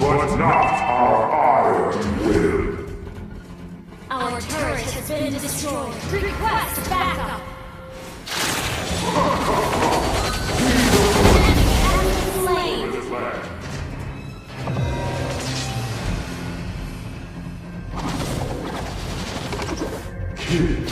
but not our iron will. Our turret has been destroyed. Request backup. Enemy has been slain. Kill.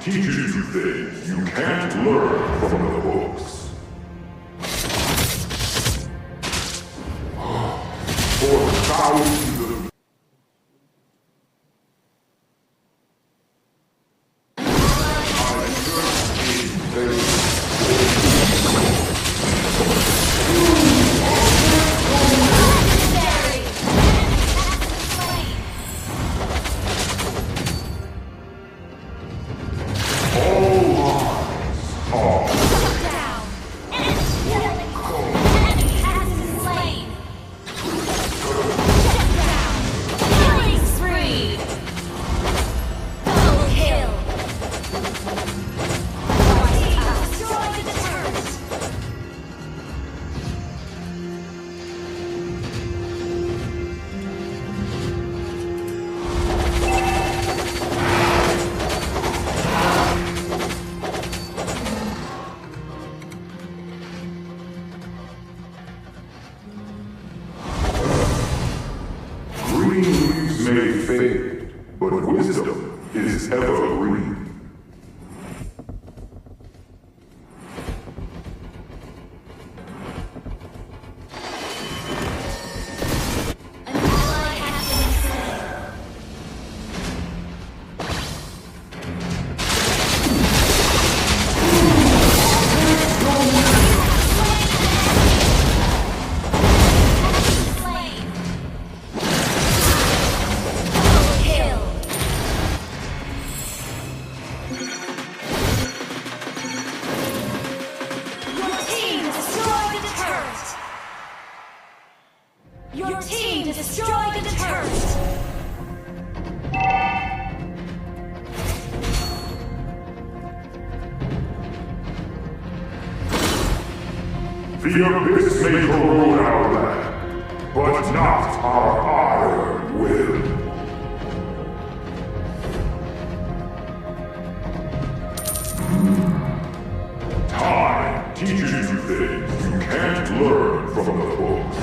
Teaches you things you can't learn from the books. For thousands of green leaves may fade, but wisdom is evergreen. Your team destroyed the turret! The abyss may corrode our land, but not our iron will. Time teaches you things you can't learn from the books.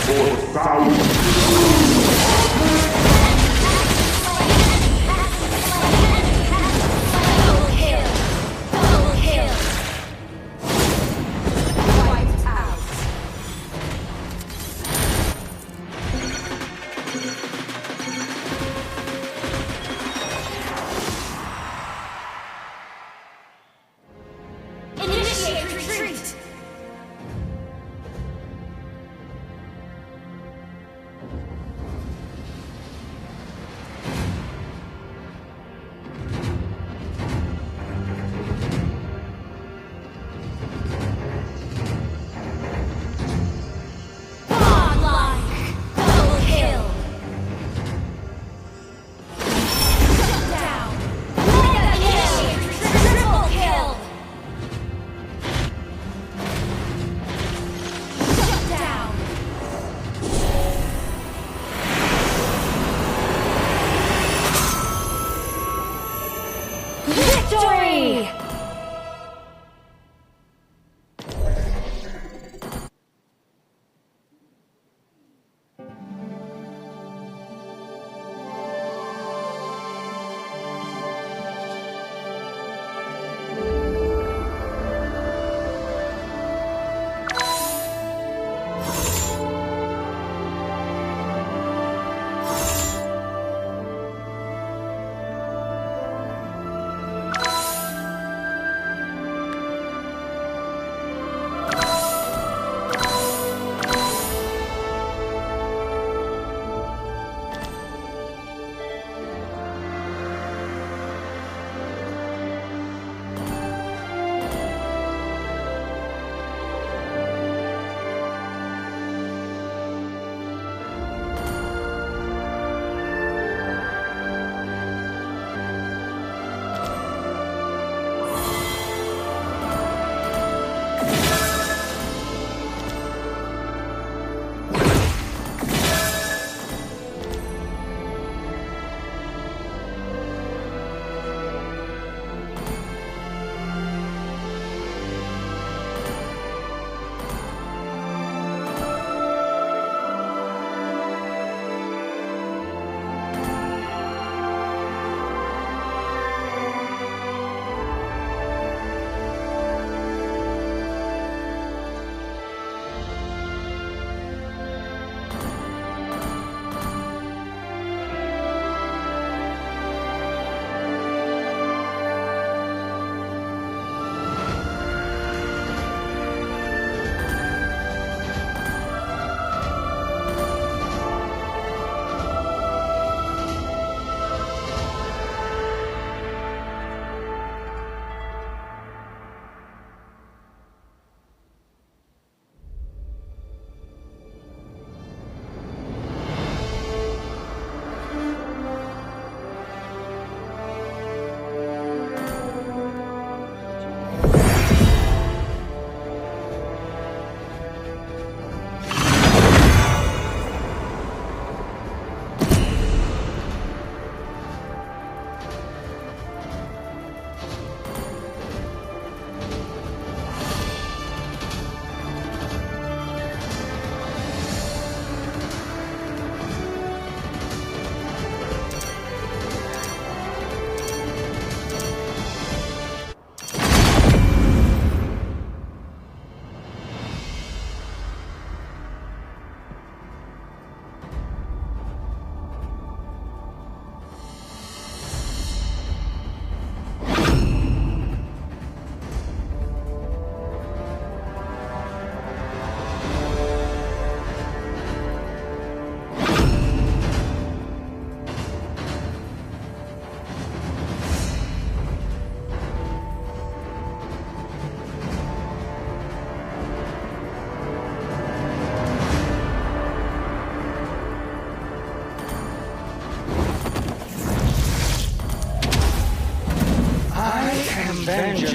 For thousands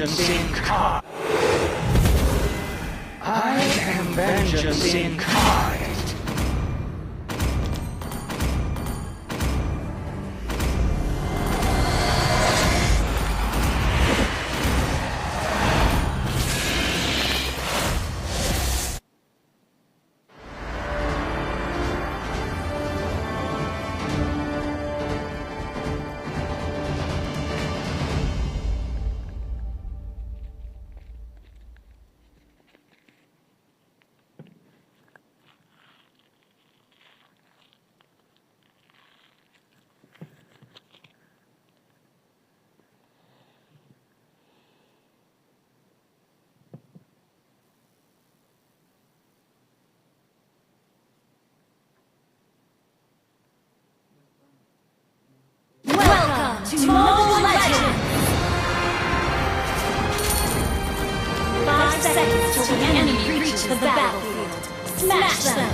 vengeance incarnate. I am vengeance incarnate. Welcome to Mobile Legends! 5 seconds till the enemy reaches the battlefield. Smash them!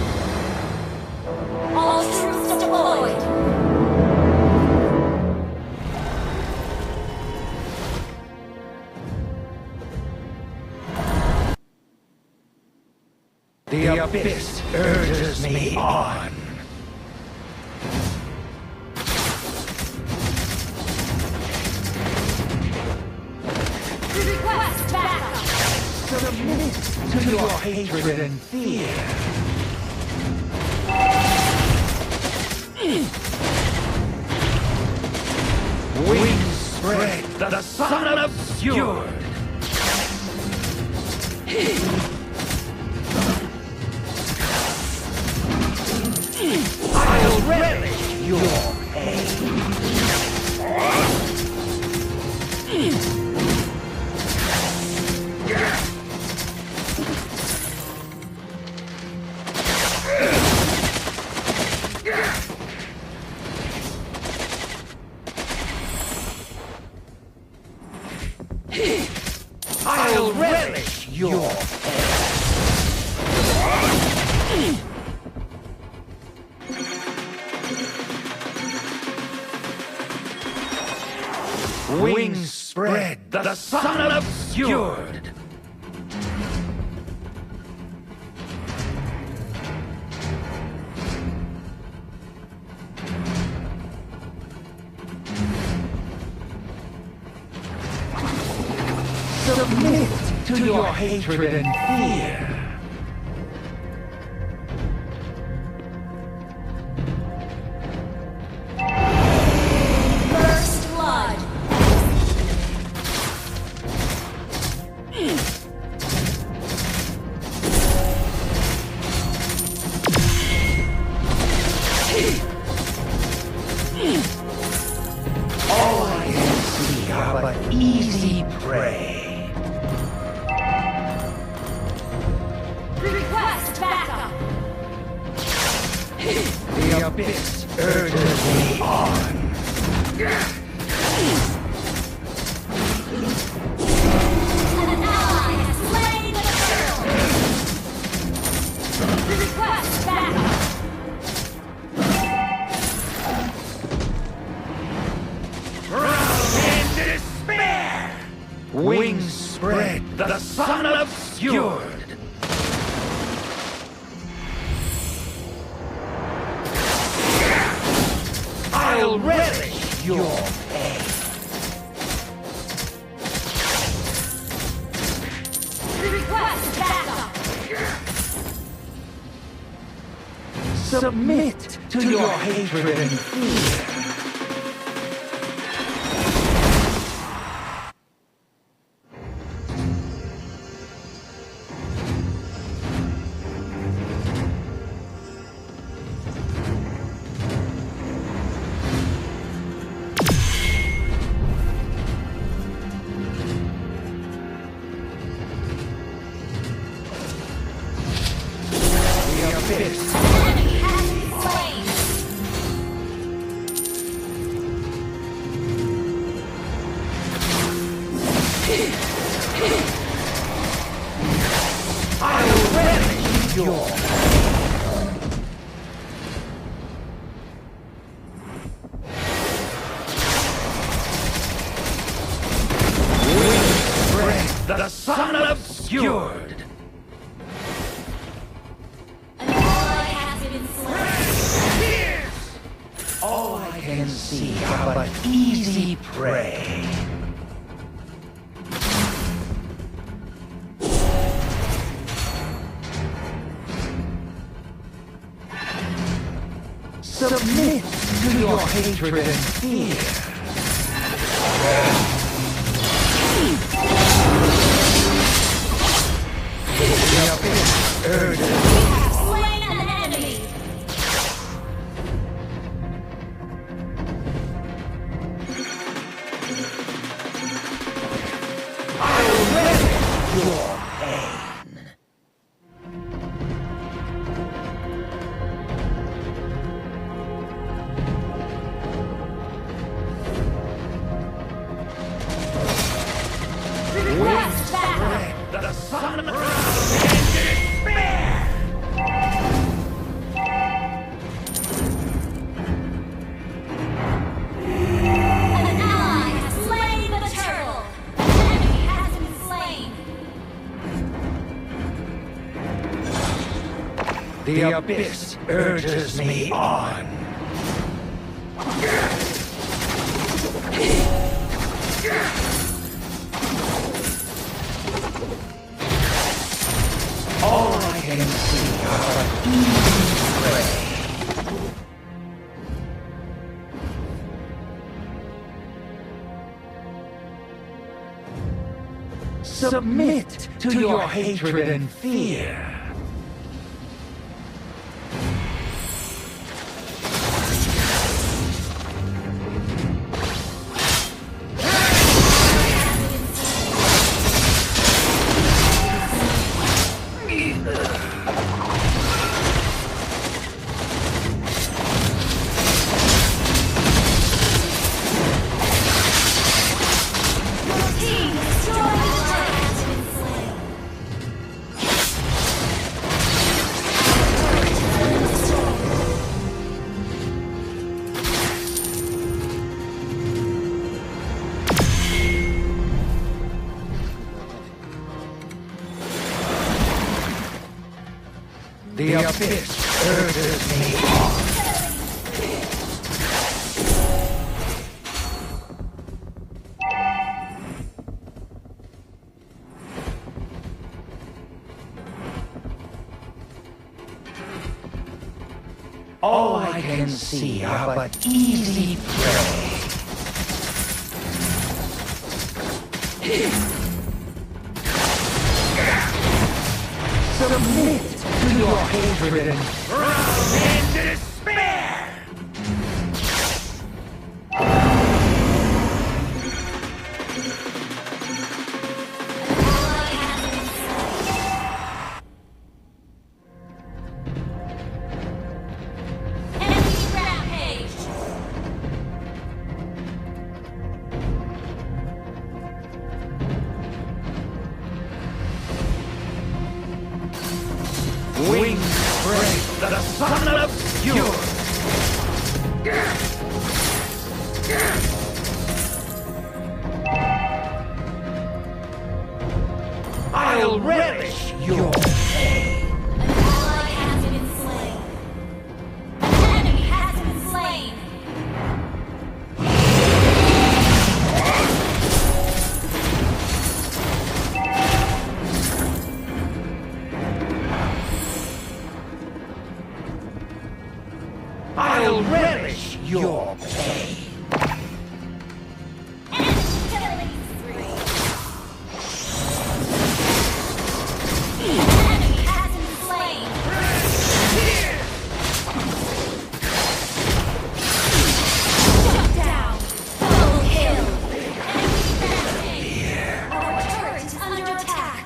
All troops deployed! The abyss urges me on. Request backup! Submit to your hatred and fear. Wings spread, the sun obscured. I'll relish your pain. I'll relish your wings spread, the sun obscured. Submit to your hatred and fear. First blood! All I can see are but easy prey. Request backup! The abyss urges me on. An ally has slain the turtle! Request backup! Drown in despair! Wings spread, the sun obscured. I'll relish your pain. Request backup! Submit to your hatred and fear. Abyss. Enemy has been slain! I'll relish your wings spread, obscured. An ally has been slain. All I can see are but easy prey. Submit to your hatred and fear. The abyss urges. You have slain an enemy. Your pain. Last battle. The sun and despair. An ally has slain the turtle. An enemy has been slain. The abyss urges me on. All I can see are easy prey. Submit to your hatred and fear. Your team destroyed the turret. Has been slain. The abyss urges me on. All I can see are but easy prey. Submit to your hatred and drown in despair. Enemy rampage. Wings break the sun obscured. I'll relish your pain. An ally has been slain. An enemy has been slain. I'll relish your pain. Enemy killing spree. An enemy has been slain. Shut down. Double kill. Enemy rampage. Our turret is under attack.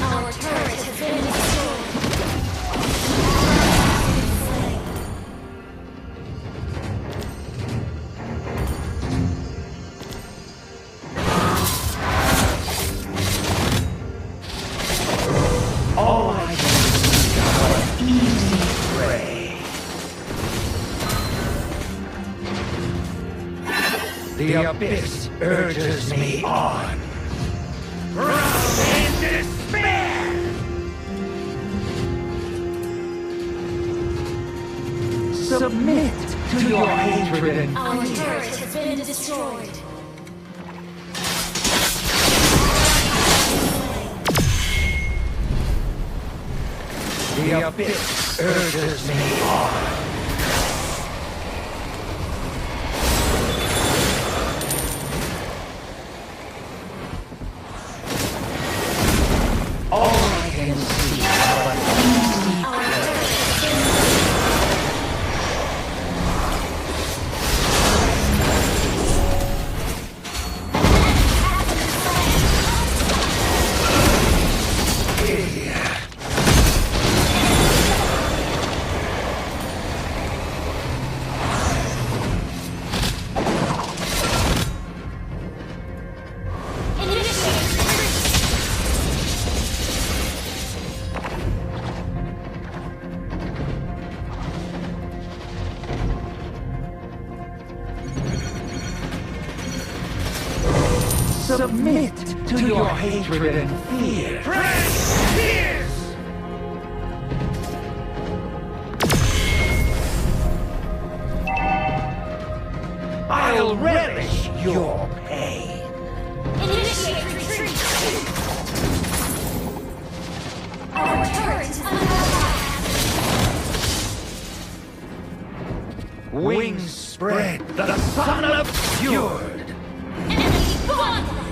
Our turret has been destroyed. All I can see are easy prey. The abyss urges me on. Drown in despair! Submit to your hatred and Our turret has been destroyed. the abyss urges me on. All I can see are an easy prey. Submit to your hatred and fear. I'll relish your pain. Initiate retreat! Our turret is under attack! Wings spread, the sun obscured. Enemy gauntlet!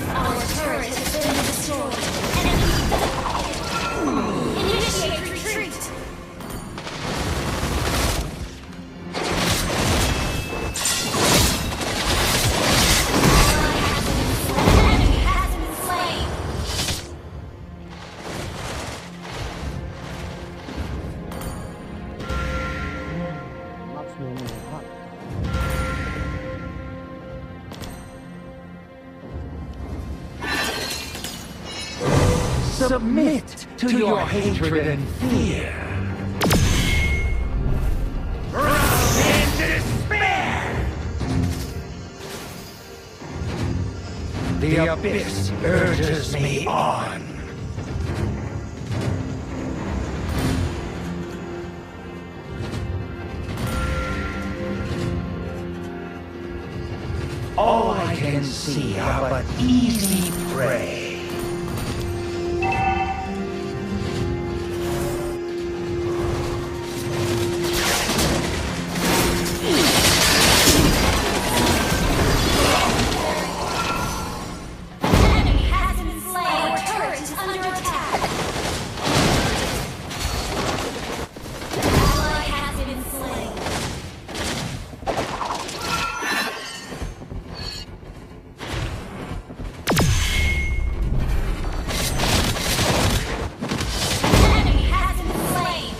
Our turret has been destroyed. Enemy... Initiate retreat! Enemy has been slain! Submit to your hatred and fear. Drown in despair! The abyss urges me on. All I can see are but easy prey. Enemy has been slain! Our turret is under attack! Ally has been slain! Enemy has been slain!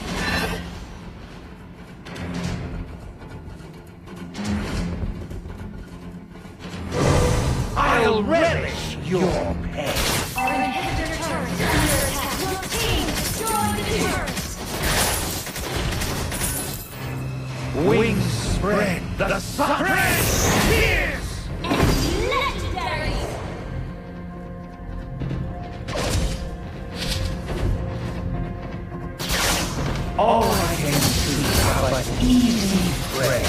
I'll relish your pain. Our inhibitor turret is under attack! Your team destroyed the turret! Wings spread, the sun pierce. Enemy legendary! All I can see are but easy prey.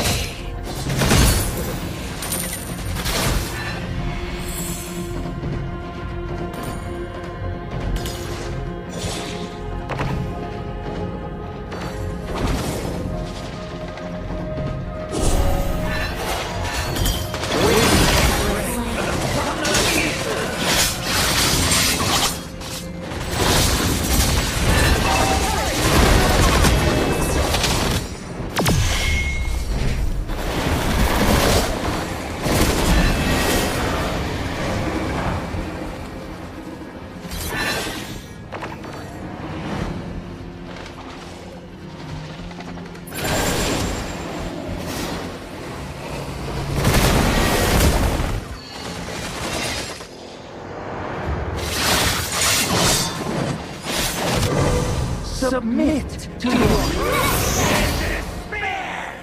Submit to your despair.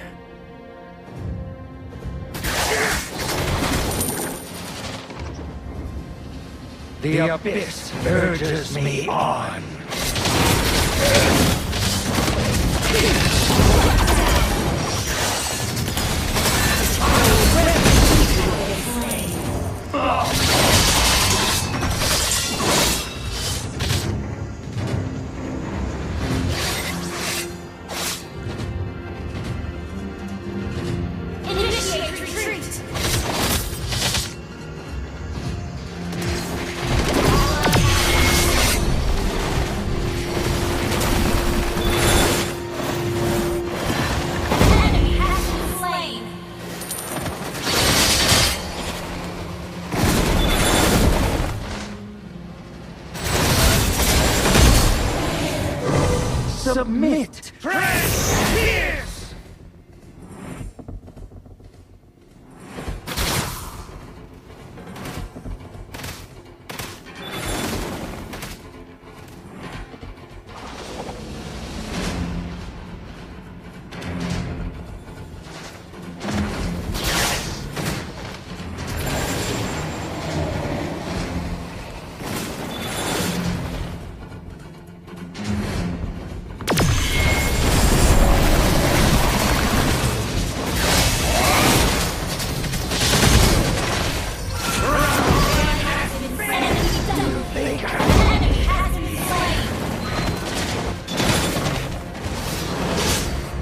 The abyss urges me on. Initiate retreat! Enemy has been slain! Submit! Pierce!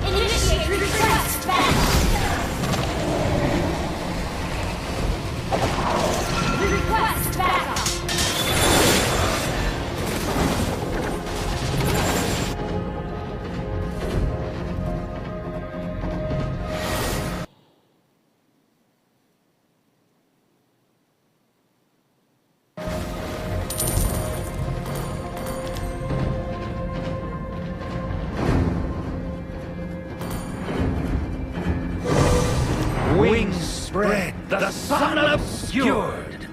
Initiate request back! Request backup! Wings spread, the sun obscured.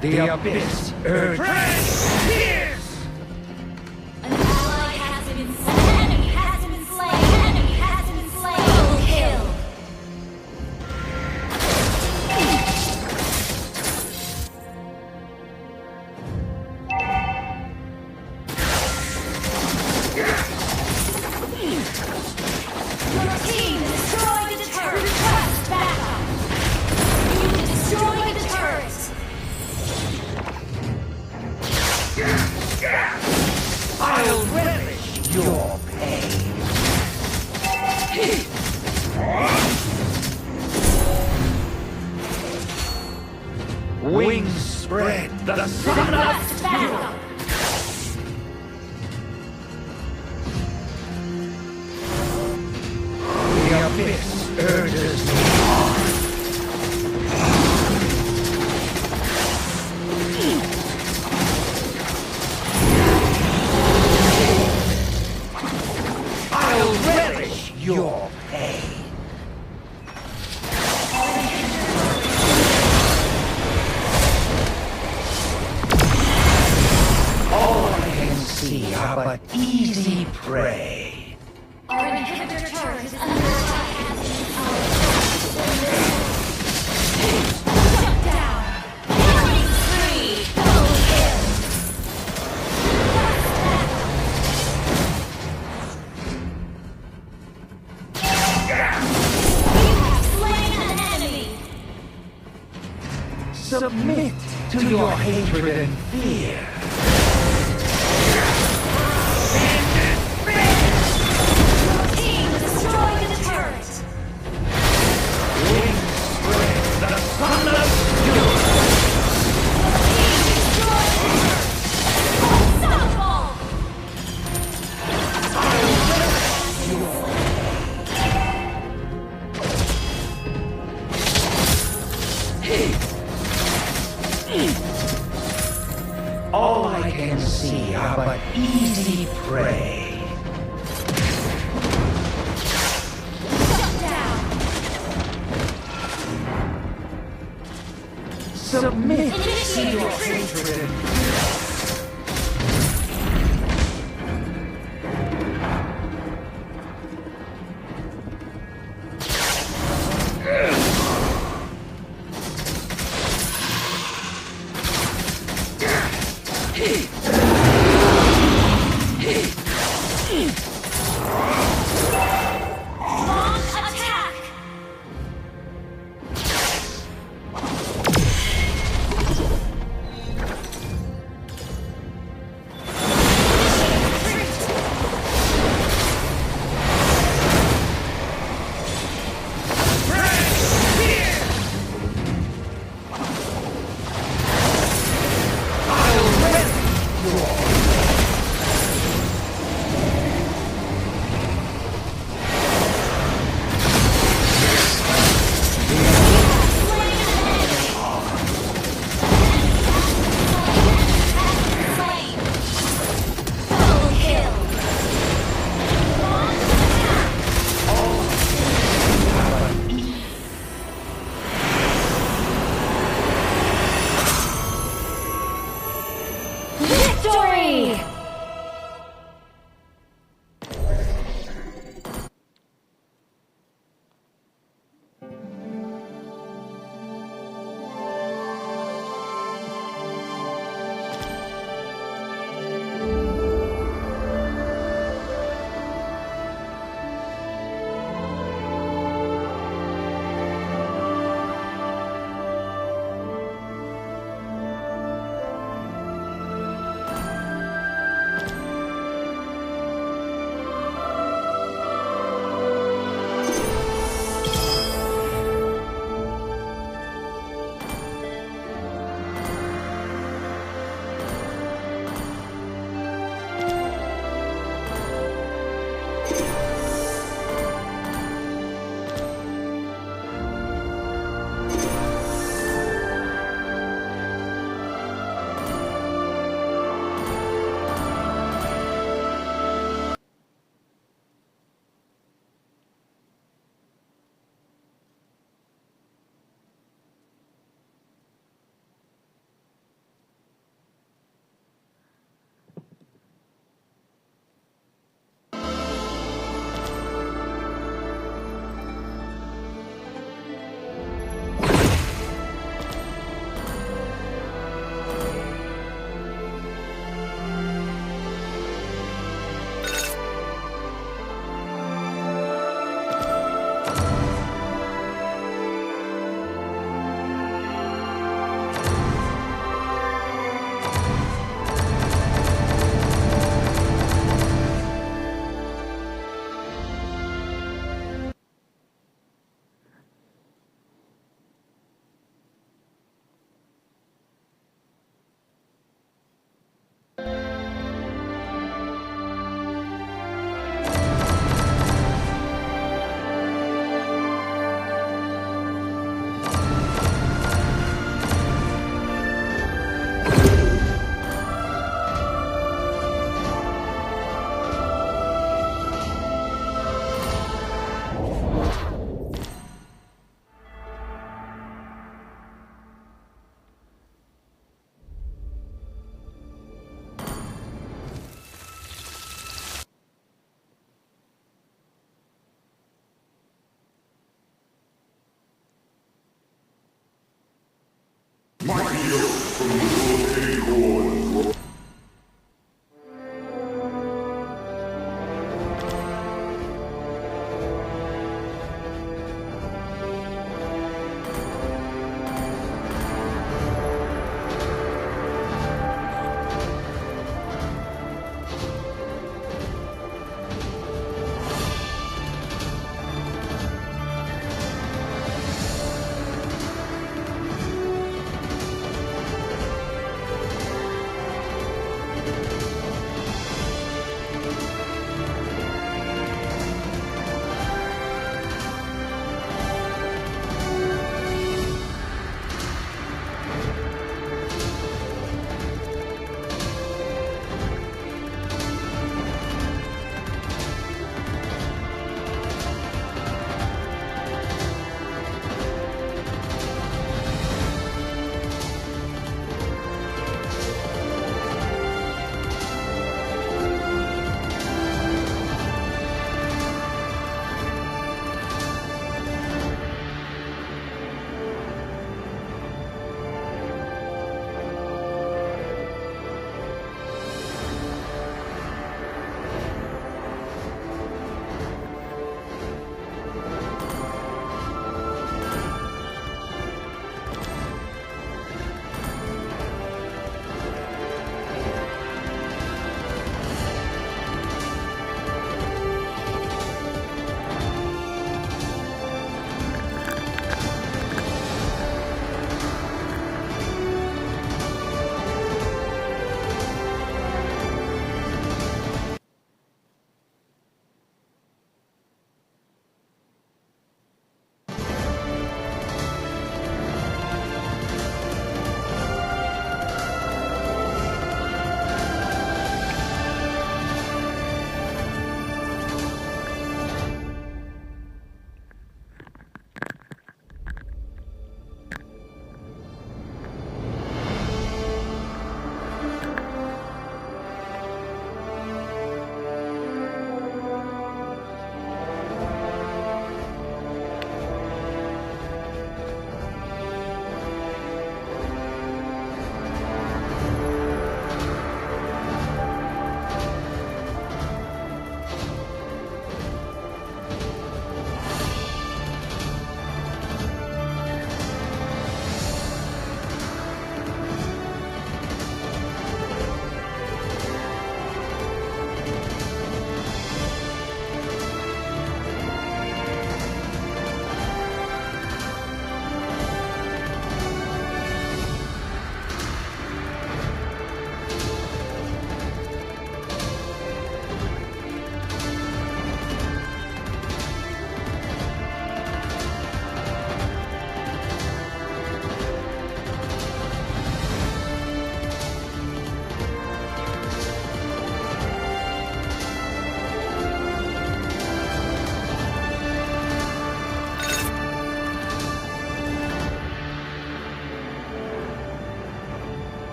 The abyss urges. Pierce! An ally has been slain! An enemy has been slain! An enemy has been slain! Double kill! Your team destroyed the turret! Request backup! You destroyed the turret! I'll relish your pain. Wings spread, the sun Request backup! The abyss urges me on. I'll relish your pain. All I can see are but easy prey. Our inhibitor turret is under attack. Shut down! Killing spree! Double kill! You have slain an enemy! Submit to your hatred and fear. Team destroyed the turret! Wings spread, the sun obscured. Team destroyed the turret! Unstoppable! All I can see are but easy prey. Shut down! Submit to Initiate your retreat! hatred and fear.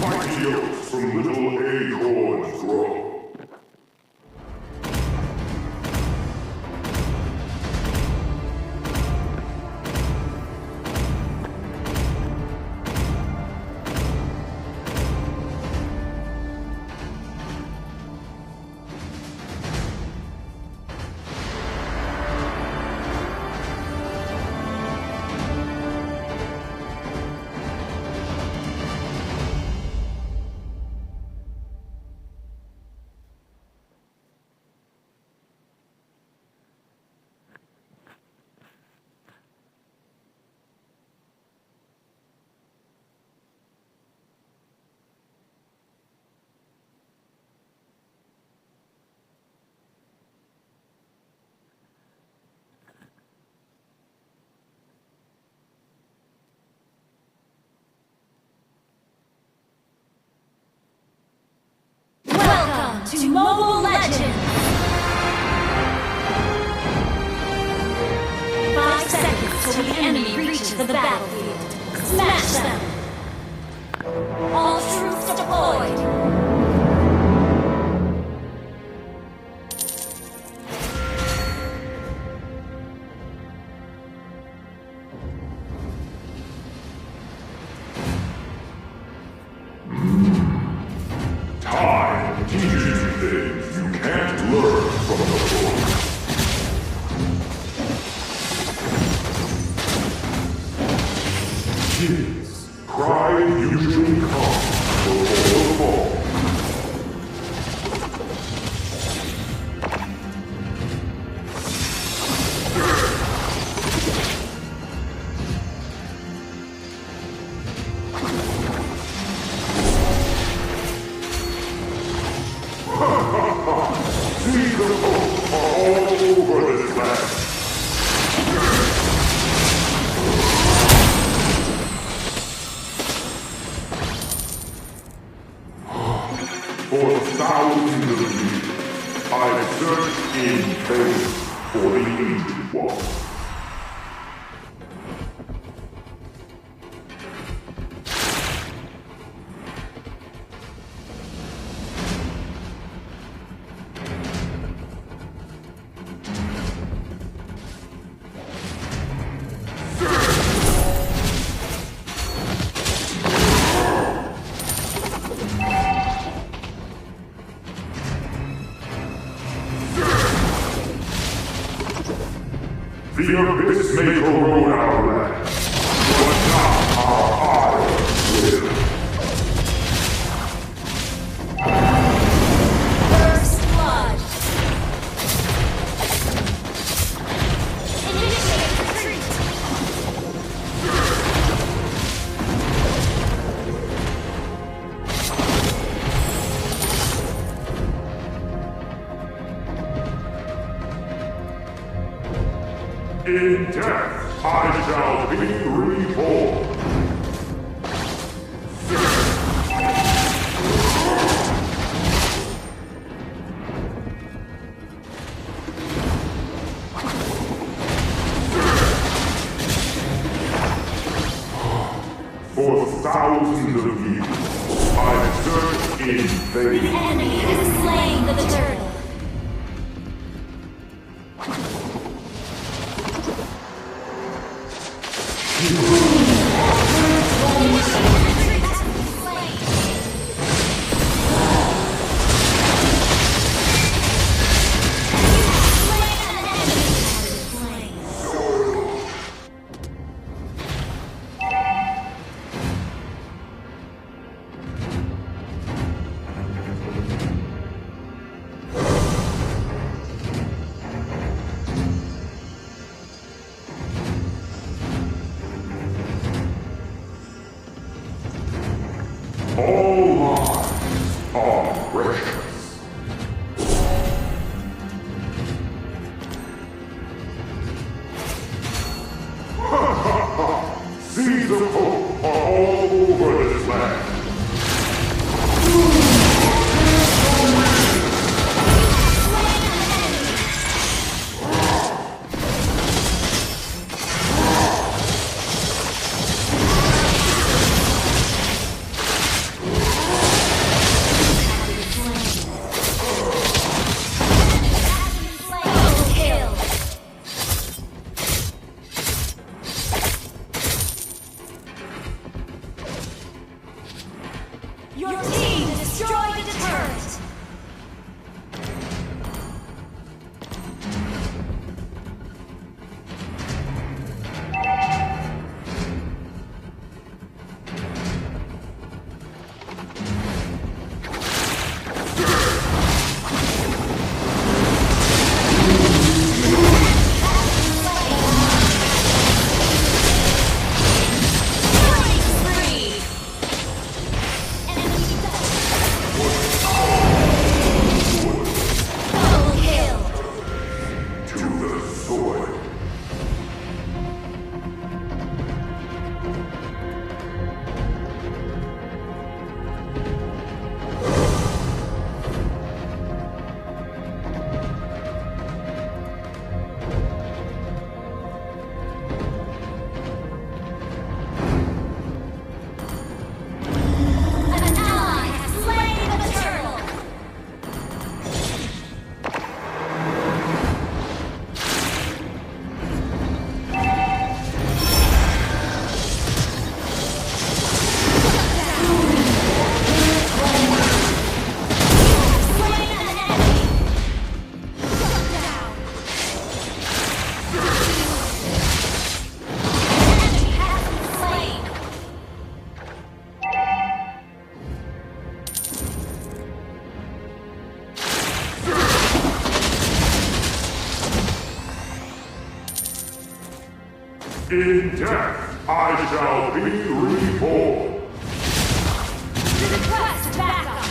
Mighty oaks from little acorns grow. Welcome to Mobile Legends! 5 seconds till the enemy reaches the battlefield. Smash them! All troops deployed! Time teaches you things you can't learn from the book. Kids, pride usually comes before the fall. See the folks are all over this land. For thousands of years, I've searched in vain for the Ancient One. The abyss may corrode our land, but not our iron will. First blood! Initiate retreat! In death, I shall be reborn. For thousands of years, I've searched in The vain. enemy has slain the turtle! All lives are precious. Seeds of hope are all over this land. Your team destroyed the turret! In death, I shall be reborn. Request backup!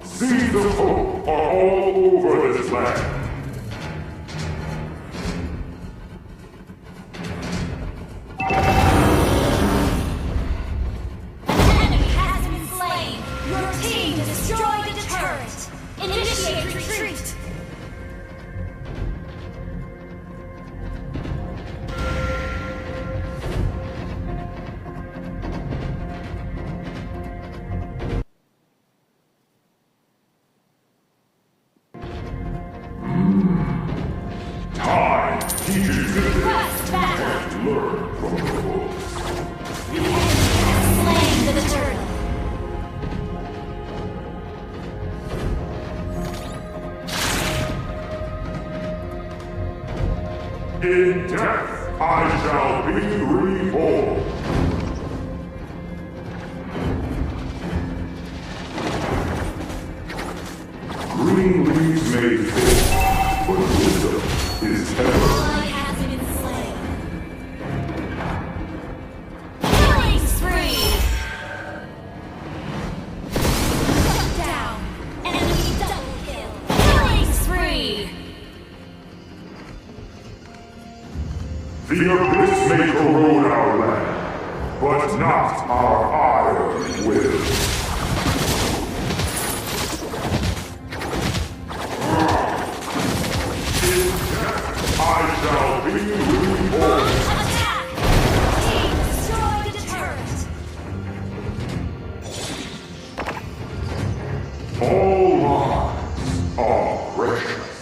Seeds of hope are all over this land. An enemy has been slain! Your team destroyed the turret! Initiate retreat! Time teaches you Request backup! to learn from the books. The enemy has slain the turtle! In death, I shall be reborn. Green leaves may fail, but wisdom is ever. Ally has been slain! Killing spree! Shut down! Enemy double kill! Killing spree! The abyss may corrode our land, but not our iron will. I shall be reborn. Attack! Team destroyed the turret! All lives are precious.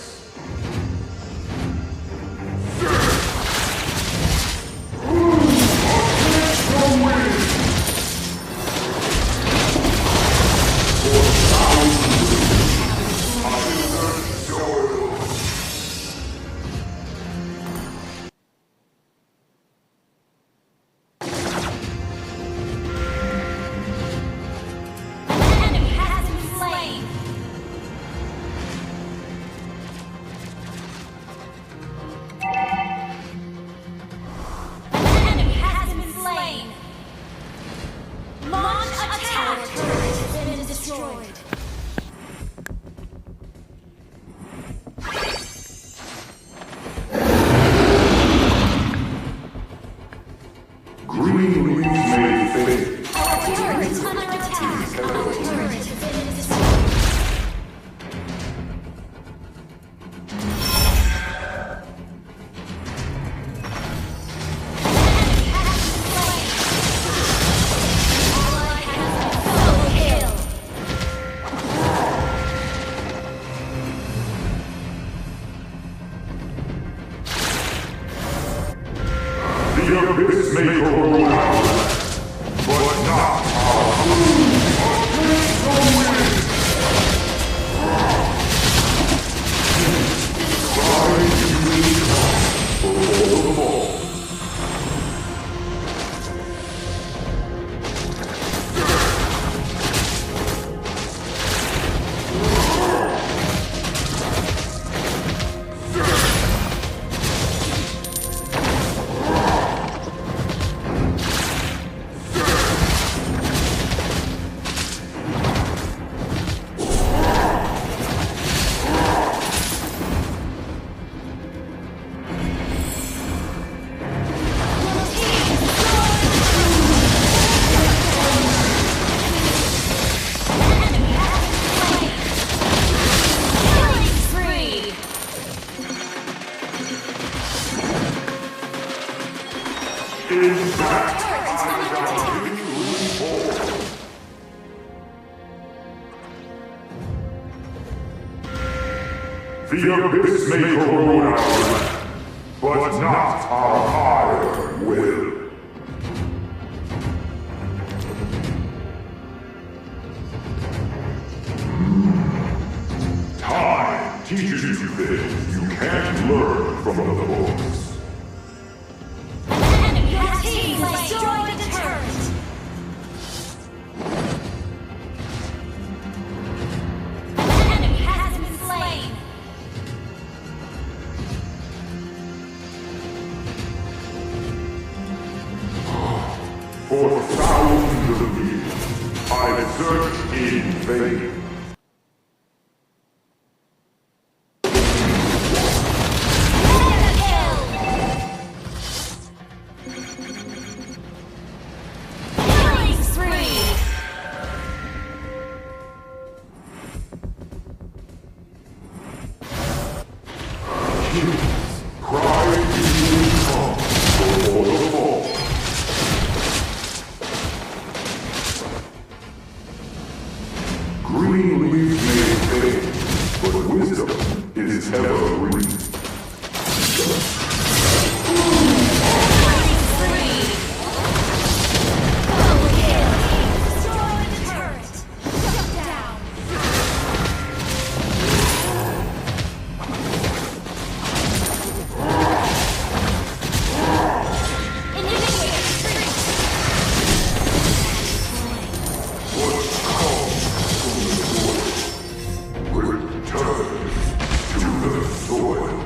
Green leaves may fade. Our turret is under attack. Our turret has been destroyed. The abyss may corrode our land, but not our crew. Against the wind! Rise to the top before the fall. In fact, I shall reform. The abyss may corrode our land, but not our higher will. Time teaches you things you can't learn from the books. Your team has destroyed the turret. An enemy has been slain. For thousands of years, I've searched in vain. Killing spree. Cry to come before the fall. Green leaves may fade, but wisdom is evergreen. Killing spree. Double kill. Destroy the turret. Shut down. Initiate retreat. What comes from the void returns to the soil.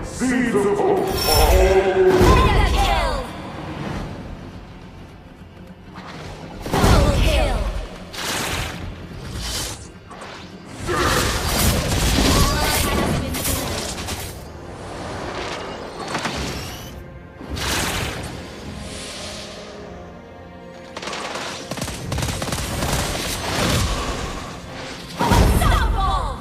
Seeds of hope are all Mega kill. Double kill. Ally has been slain. Unstoppable.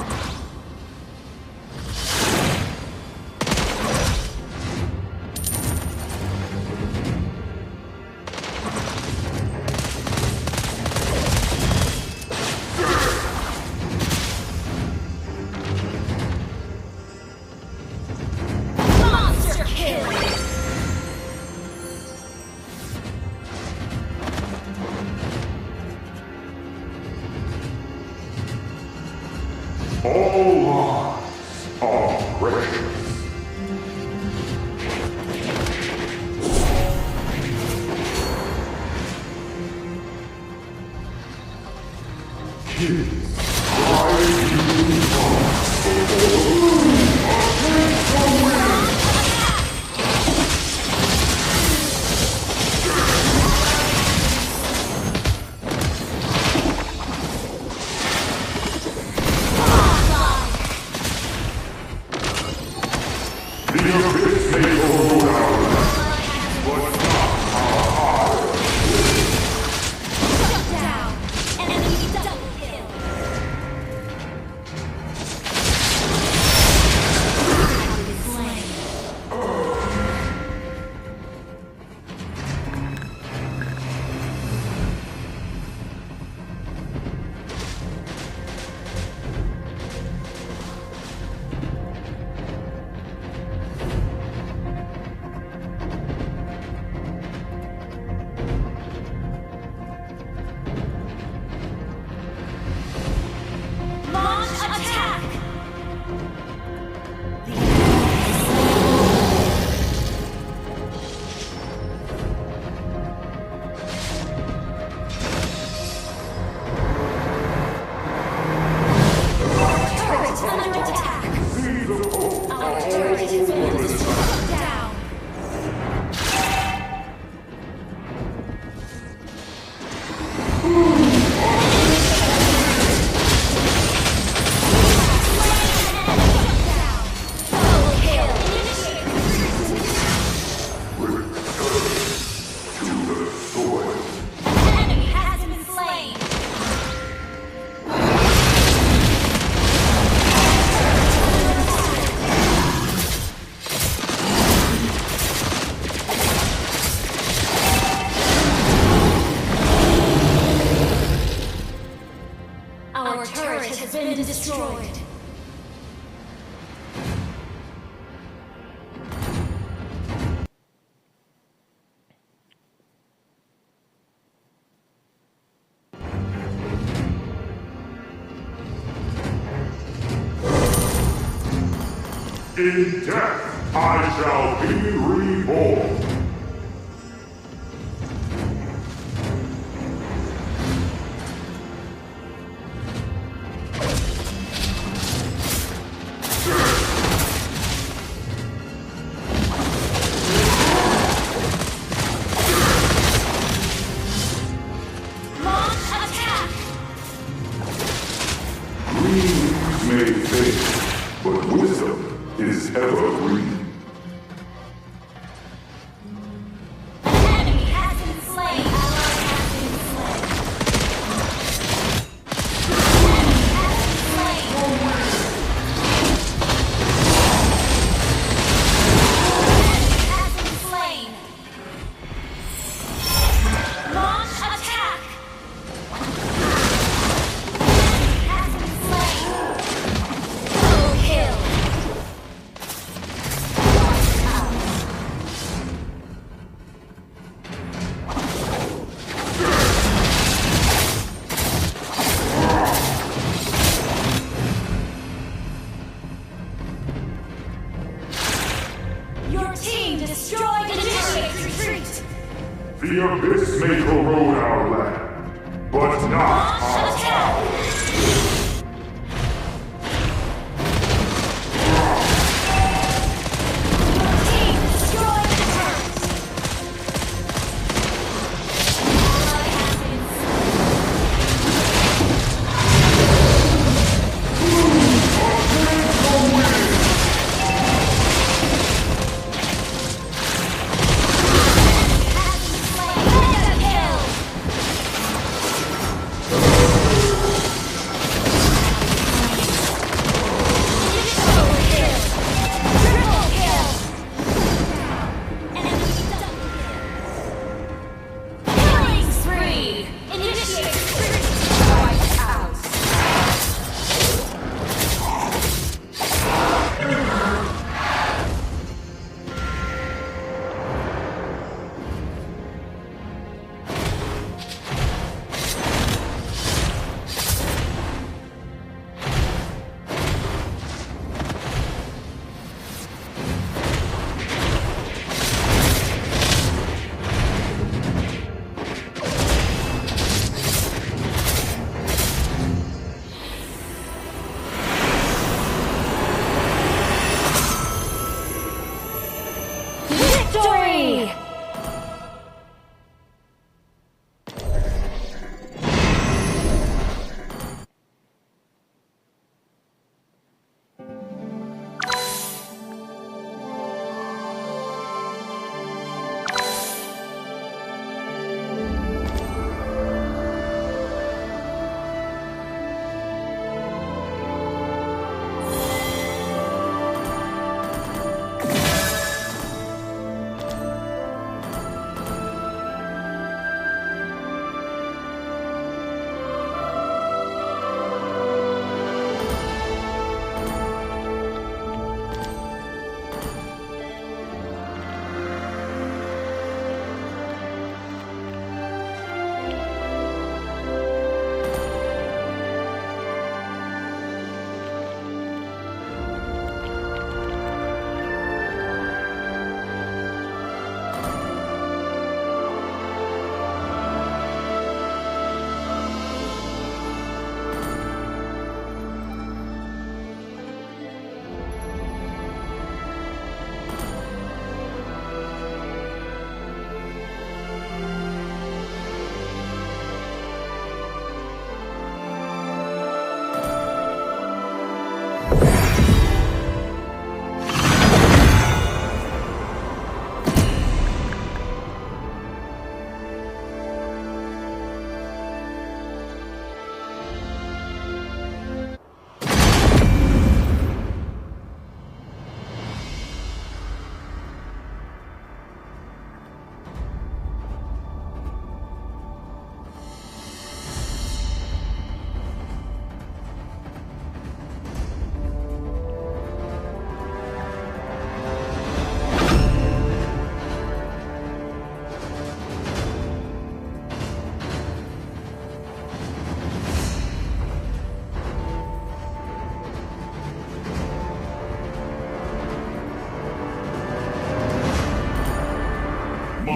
Monster kill. All lives are precious. In death, I shall be reborn. Launch attack! Green leaves may fade, but wisdom is evergreen. Enemy has been slain. Ally has been slain. Enemy has been slain. Enemy has been slain. Launch attack! Enemy has been slain. Double kill. Your team destroyed initiate retreat. The abyss may corrode our land, but not Launch our attack! power. Your team destroyed the turret. Ally has been slain. Has been slain. Mega kill.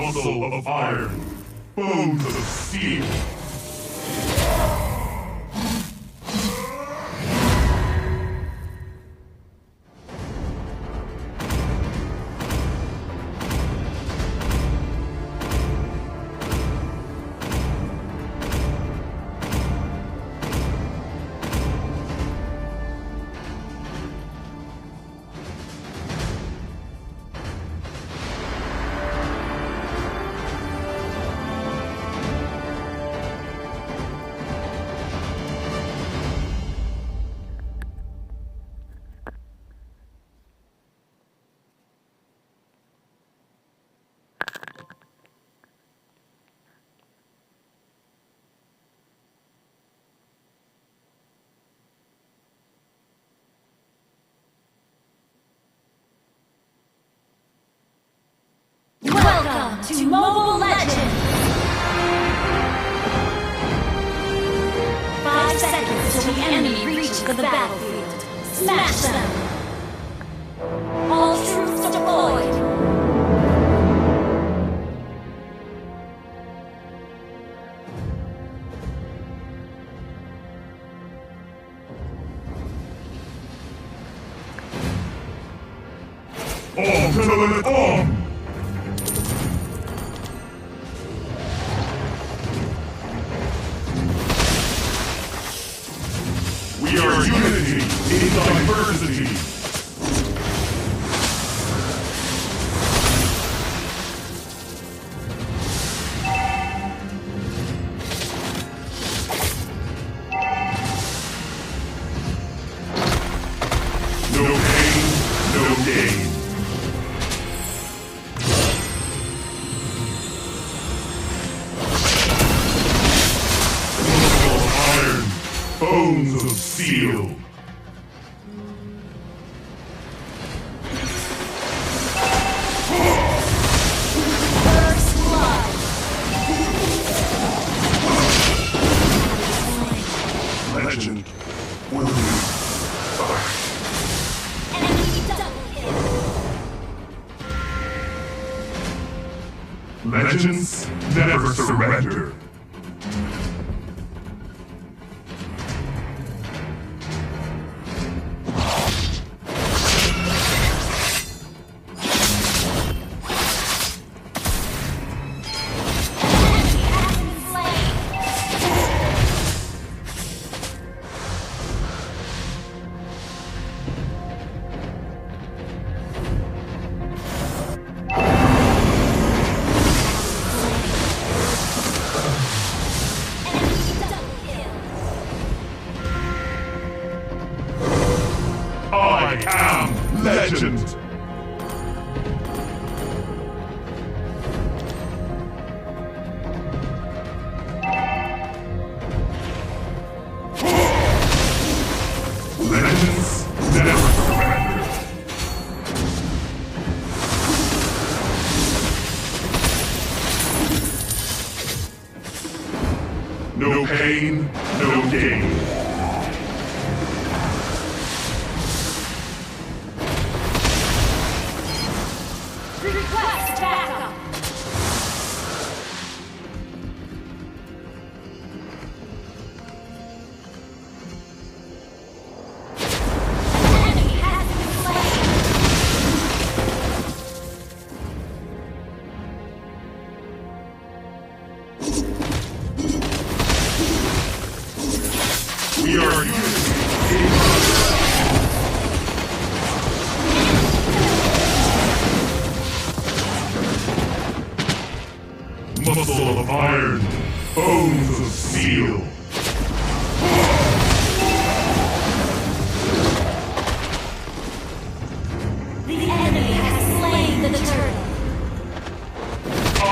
Muscle of iron, bones of steel. Welcome to Mobile Legends! 5 seconds till the enemy reaches the battlefield. Smash them! All troops deployed! Arm, gentlemen, arm! We are unity in diversity. No pain, no gain. Muscle of iron, bones of steel. First blood! Legend will be Enemy double kill! Legends never surrender. I am legend. Legends never surrender. No pain, no gain. Request backup! An enemy has been slain! We are unity. Muscle of iron, bones of steel. The enemy has slain the turtle! I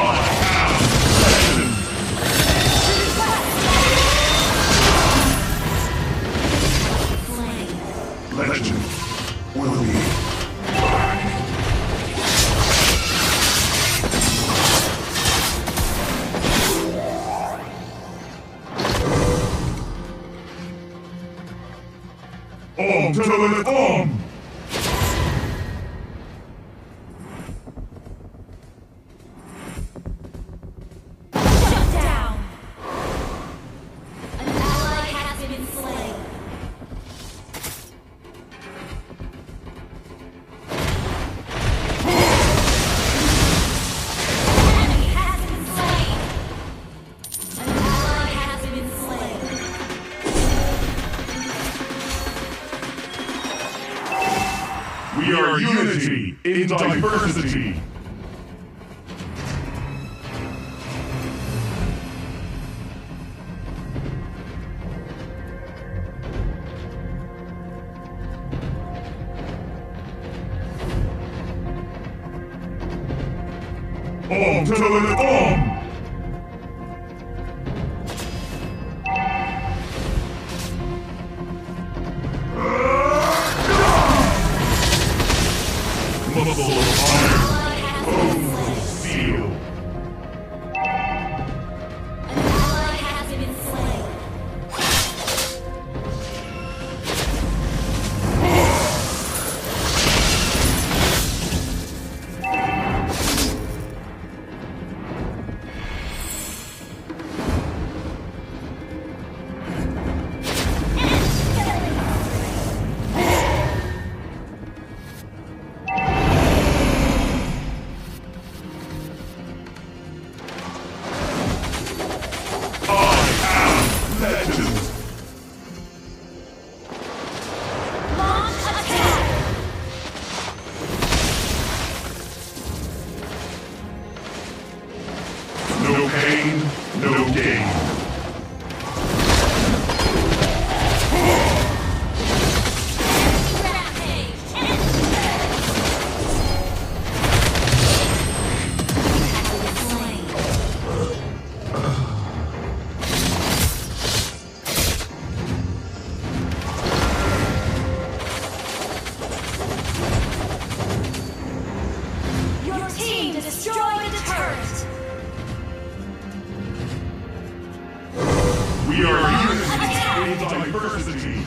am legend. Slain! Legend will be arm, gentlemen, arm! diversity. Om Telolet Om! Muscle of iron, bones of steel. An ally has been slain. Launch attack! No pain, no gain. Rampage! Your team destroyed the turret! We are unity in diversity.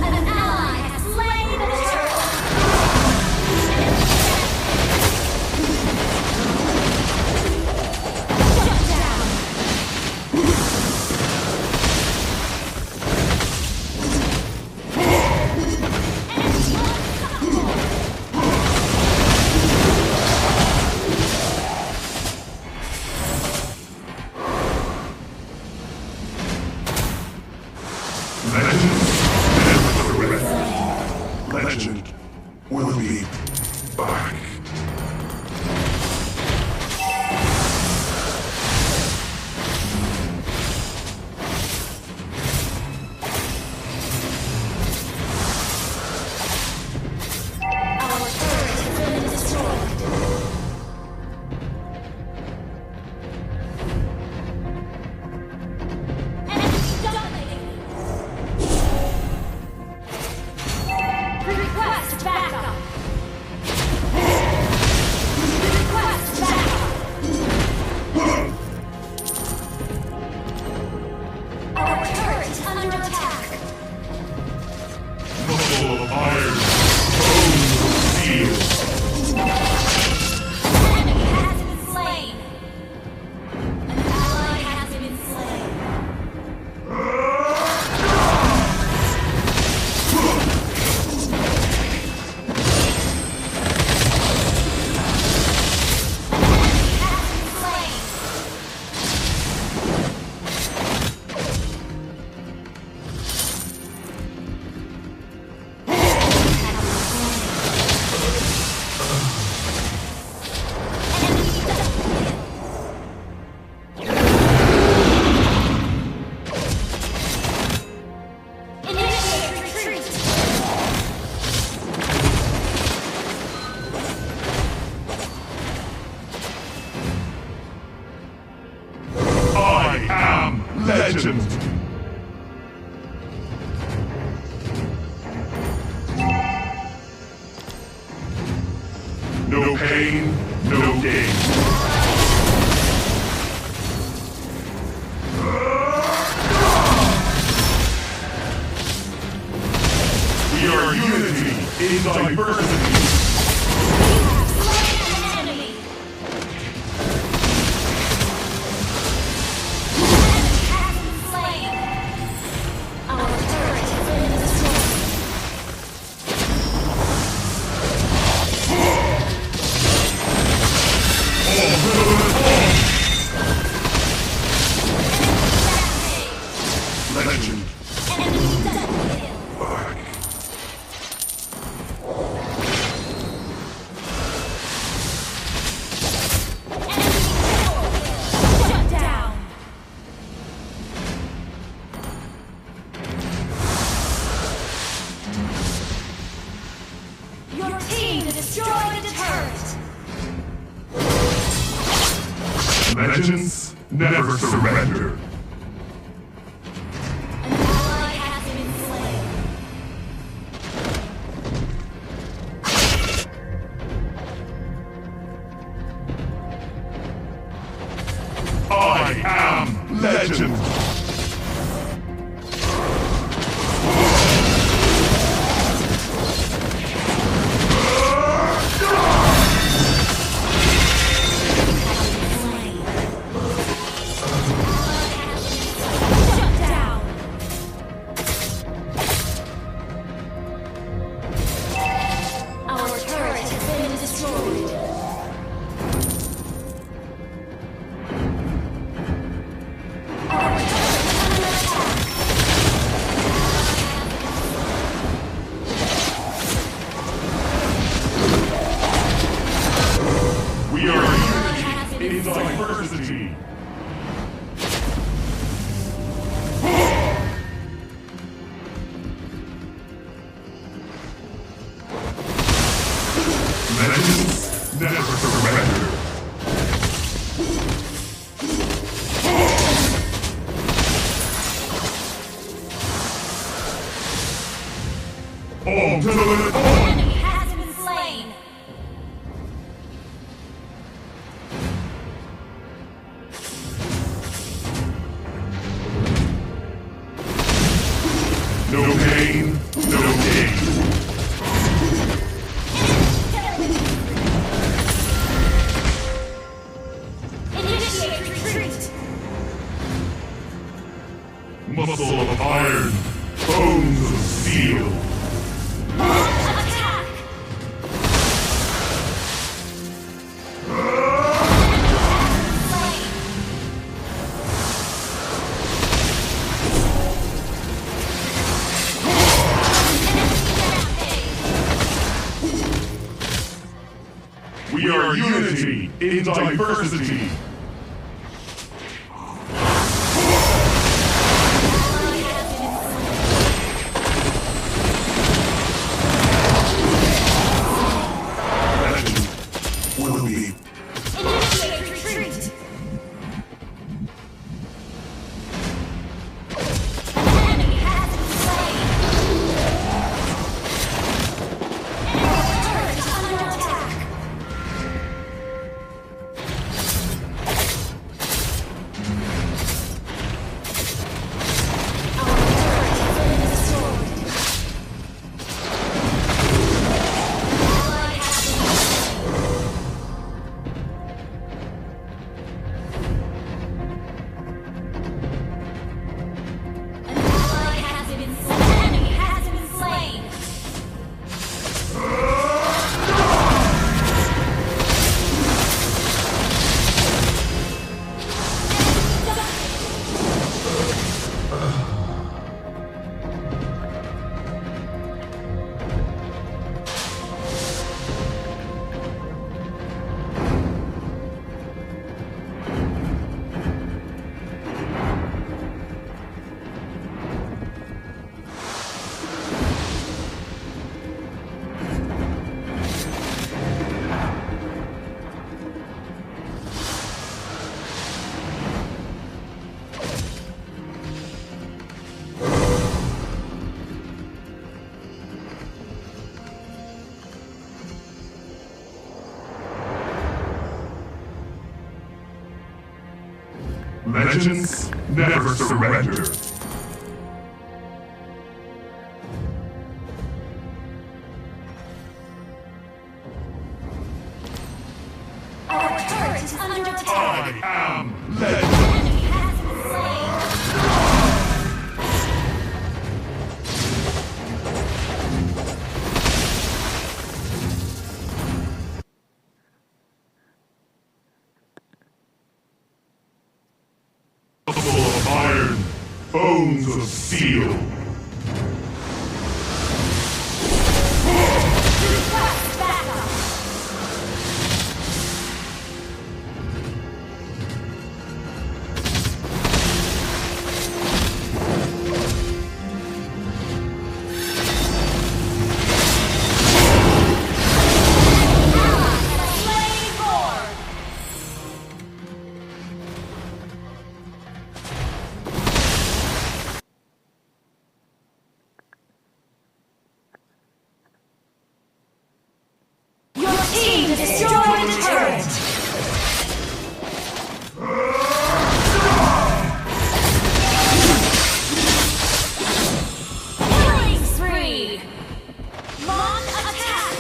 An ally has slain the turret! Shut down! Legend will be back. Our turret has been destroyed. Enemy dominating. Request backup. Request backup. Our turret is under attack. Muscle of iron, bones of steel. An enemy has been slain. An ally has been slain. Initiate retreat. I am legend. No pain, no gain. We are unity in diversity. Slain an enemy. Has been slain. Our turret has been destroyed. legend. Enemy double kill. Shut down! Your team destroyed the turret! Legends never surrender. An ally has been slain. I am legend. Shut down! Our turret has been destroyed. Our turret is under attack. We are unity in diversity. Legends never surrender. All to the Enemy has been slain. no pain, no gain. Initiate retreat. Muscle of iron, bones of steel. Attack! Slain. We are unity in diversity. Legend will be. Initiate retreat. An enemy has been slain. Our turret is under attack. Our turret has been destroyed. Ally has been An ally has been slain. An enemy has been slain. Legends never surrender. Our turret is under attack. I am legend. An enemy has been slain. Muscle of iron, Bones of steel. Request backup. Team destroyed the turret! Killing spree! Launch attack!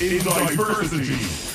In diversity.